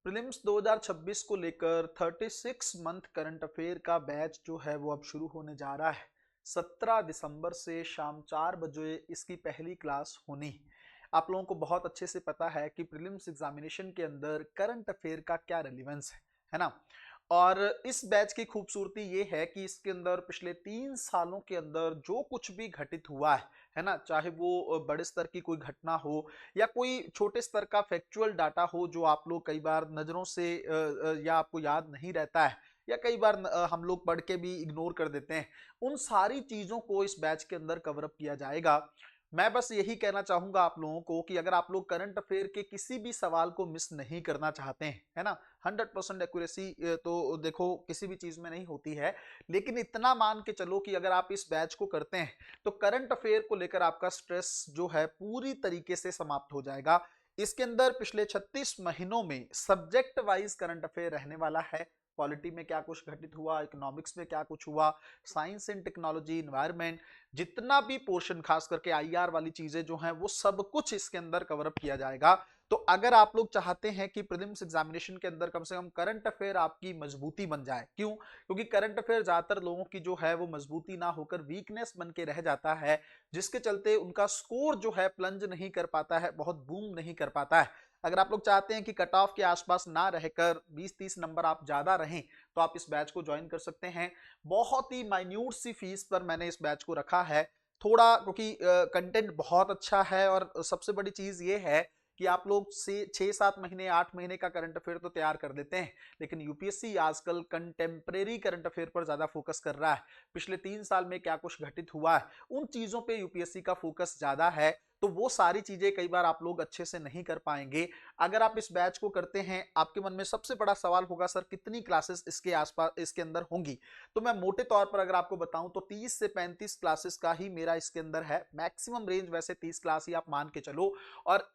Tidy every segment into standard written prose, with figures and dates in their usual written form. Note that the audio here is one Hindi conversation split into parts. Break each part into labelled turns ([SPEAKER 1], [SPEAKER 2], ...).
[SPEAKER 1] प्रीलिम्स 2026 को लेकर 36 मंथ करंट अफेयर का बैच जो है वो अब शुरू होने जा रहा है। 17 दिसंबर से शाम 4 बजे इसकी पहली क्लास होनी। आप लोगों को बहुत अच्छे से पता है कि प्रीलिम्स एग्जामिनेशन के अंदर करंट अफेयर का क्या रेलिवेंस है ना। और इस बैच की खूबसूरती ये है कि इसके अंदर पिछले 3 सालों के अंदर जो कुछ भी घटित हुआ है ना, चाहे वो बड़े स्तर की कोई घटना हो या कोई छोटे स्तर का फैक्चुअल डाटा हो जो आप लोग कई बार नजरों से या आपको याद नहीं रहता है, या कई बार हम लोग पढ़ के भी इग्नोर कर देते हैं, उन सारी चीजों को इस बैच के अंदर कवर अप किया जाएगा। मैं बस यही कहना चाहूंगा आप लोगों को कि अगर आप लोग करंट अफेयर के किसी भी सवाल को मिस नहीं करना चाहते हैं, है ना, 100% एक्यूरेसी तो देखो किसी भी चीज में नहीं होती है, लेकिन इतना मान के चलो कि अगर आप इस बैच को करते हैं तो करंट अफेयर को लेकर आपका स्ट्रेस जो है पूरी तरीके से समाप्त हो जाएगा। इसके अंदर पिछले 36 महीनों में सब्जेक्ट वाइज करंट अफेयर रहने वाला है। पॉलिटी में क्या कुछ घटित हुआ, इकोनॉमिक्स में क्या कुछ हुआ, साइंस एंड टेक्नोलॉजी, इन्वायरमेंट, जितना भी पोर्शन खास करके आईआर वाली चीजें जो हैं वो सब कुछ इसके अंदर कवर अप किया जाएगा। तो अगर आप लोग चाहते हैं कि प्रीलिम्स एग्जामिनेशन के अंदर कम से कम करंट अफेयर आपकी मजबूती बन जाए, क्यों? क्योंकि करंट अफेयर ज्यादातर लोगों की जो है वो मजबूती ना होकर वीकनेस बन के रह जाता है, जिसके चलते उनका स्कोर जो है प्लंज नहीं कर पाता है, बहुत बूम नहीं कर पाता है। अगर आप लोग चाहते हैं कि कट ऑफ के आसपास ना रहकर 20-30 नंबर आप ज्यादा रहें, तो आप इस बैच को ज्वाइन कर सकते हैं। बहुत ही माइन्यूट सी फीस पर मैंने इस बैच को रखा है, थोड़ा क्योंकि कंटेंट बहुत अच्छा है। और सबसे बड़ी चीज ये है कि आप लोग से 6-7 महीने 8 महीने का करंट अफेयर तो तैयार कर देते हैं, लेकिन यूपीएससी आजकल कंटेम्परेरी करंट अफेयर पर ज्यादा फोकस कर रहा है। पिछले 3 साल में क्या कुछ घटित हुआ है उन चीजों पे यूपीएससी का फोकस ज्यादा है, तो वो सारी चीजें कई बार आप लोग अच्छे से नहीं कर पाएंगे। अगर आप इस बैच को करते हैं, आपके मन में सबसे बड़ा सवाल होगा सर कितनी क्लासेस इसके आसपास इसके अंदर होंगी। तो मैं मोटे तौर पर अगर आपको बताऊं तो 30 से 35 क्लासेस का ही मेरा इसके अंदर है, मैक्सिमम रेंज वैसे 30 क्लास ही आप मान के चलो। और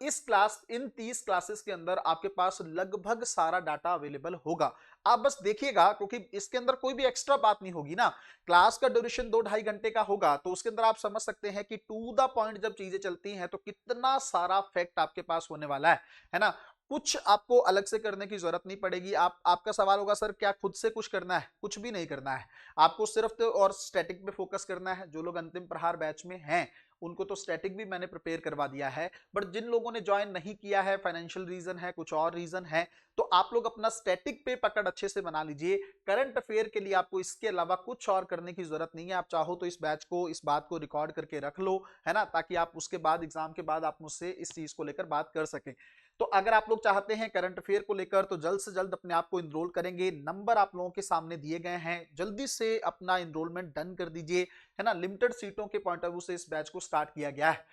[SPEAKER 1] इन 30 क्लासेस के अंदर आपके पास लगभग सारा डाटा अवेलेबल होगा। आप बस देखिएगा, क्योंकि इसके अंदर कोई भी एक्स्ट्रा बात नहीं होगी ना। क्लास का ड्यूरेशन 2-2.5 घंटे का होगा, तो उसके अंदर आप समझ सकते हैं कि टू द पॉइंट जब चीजें चलती हैं तो कितना सारा फैक्ट आपके पास होने वाला है ना। कुछ आपको अलग से करने की जरूरत नहीं पड़ेगी। आपका सवाल होगा सर क्या खुद से कुछ करना है? कुछ भी नहीं करना है, आपको सिर्फ तो और स्टैटिक पे फोकस करना है। जो लोग अंतिम प्रहार बैच में हैं उनको तो स्टैटिक भी मैंने प्रिपेयर करवा दिया है, बट जिन लोगों ने ज्वाइन नहीं किया है, फाइनेंशियल रीजन है, कुछ और रीजन है, तो आप लोग अपना स्टैटिक पे पकड़ अच्छे से बना लीजिए। करंट अफेयर के लिए आपको इसके अलावा कुछ और करने की जरूरत नहीं है। आप चाहो तो इस बैच को, इस बात को रिकॉर्ड करके रख लो, है ना, ताकि आप उसके बाद एग्जाम के बाद आप मुझसे इस चीज को लेकर बात कर सकें। तो अगर आप लोग चाहते हैं करंट अफेयर को लेकर तो जल्द से जल्द अपने आप को इनरोल करेंगे। नंबर आप लोगों के सामने दिए गए हैं, जल्दी से अपना इनरोलमेंट डन कर दीजिए, है ना। लिमिटेड सीटों के पॉइंट ऑफ व्यू से इस बैच को स्टार्ट किया गया है।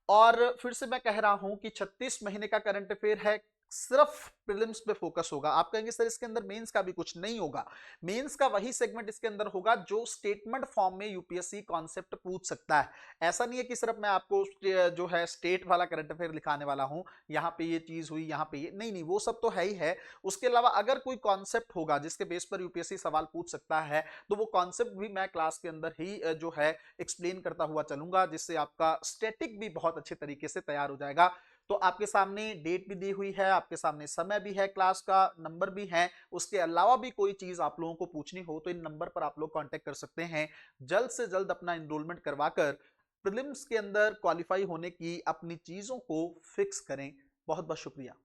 [SPEAKER 1] और फिर से मैं कह रहा हूं कि 36 महीने का करंट अफेयर है, सिर्फ प्रीलिम्स पे फोकस होगा। आप कहेंगे सर इसके अंदर मेंस का भी कुछ नहीं होगा। मेंस का वही सेगमेंट इसके अंदर होगा जो स्टेटमेंट फॉर्म में यूपीएससी कॉन्सेप्ट पूछ सकता है। ऐसा नहीं है कि सिर्फ मैं आपको जो है स्टेट वाला करंट अफेयर लिखाने वाला हूं, यहां पे ये चीज हुई, यहां पे ये नहीं, नहीं, वो सब तो है ही है। उसके अलावा अगर कोई कॉन्सेप्ट होगा जिसके बेस पर यूपीएससी सवाल पूछ सकता है, तो वो कॉन्सेप्ट भी मैं क्लास के अंदर ही जो है एक्सप्लेन करता हुआ चलूंगा, जिससे आपका स्टैटिक भी बहुत अच्छे तरीके से तैयार हो जाएगा। तो आपके सामने डेट भी दी हुई है, आपके सामने समय भी है, क्लास का नंबर भी है। उसके अलावा भी कोई चीज आप लोगों को पूछनी हो तो इन नंबर पर आप लोग कांटेक्ट कर सकते हैं। जल्द से जल्द अपना एनरोलमेंट करवाकर प्रीलिम्स के अंदर क्वालिफाई होने की अपनी चीजों को फिक्स करें। बहुत बहुत शुक्रिया।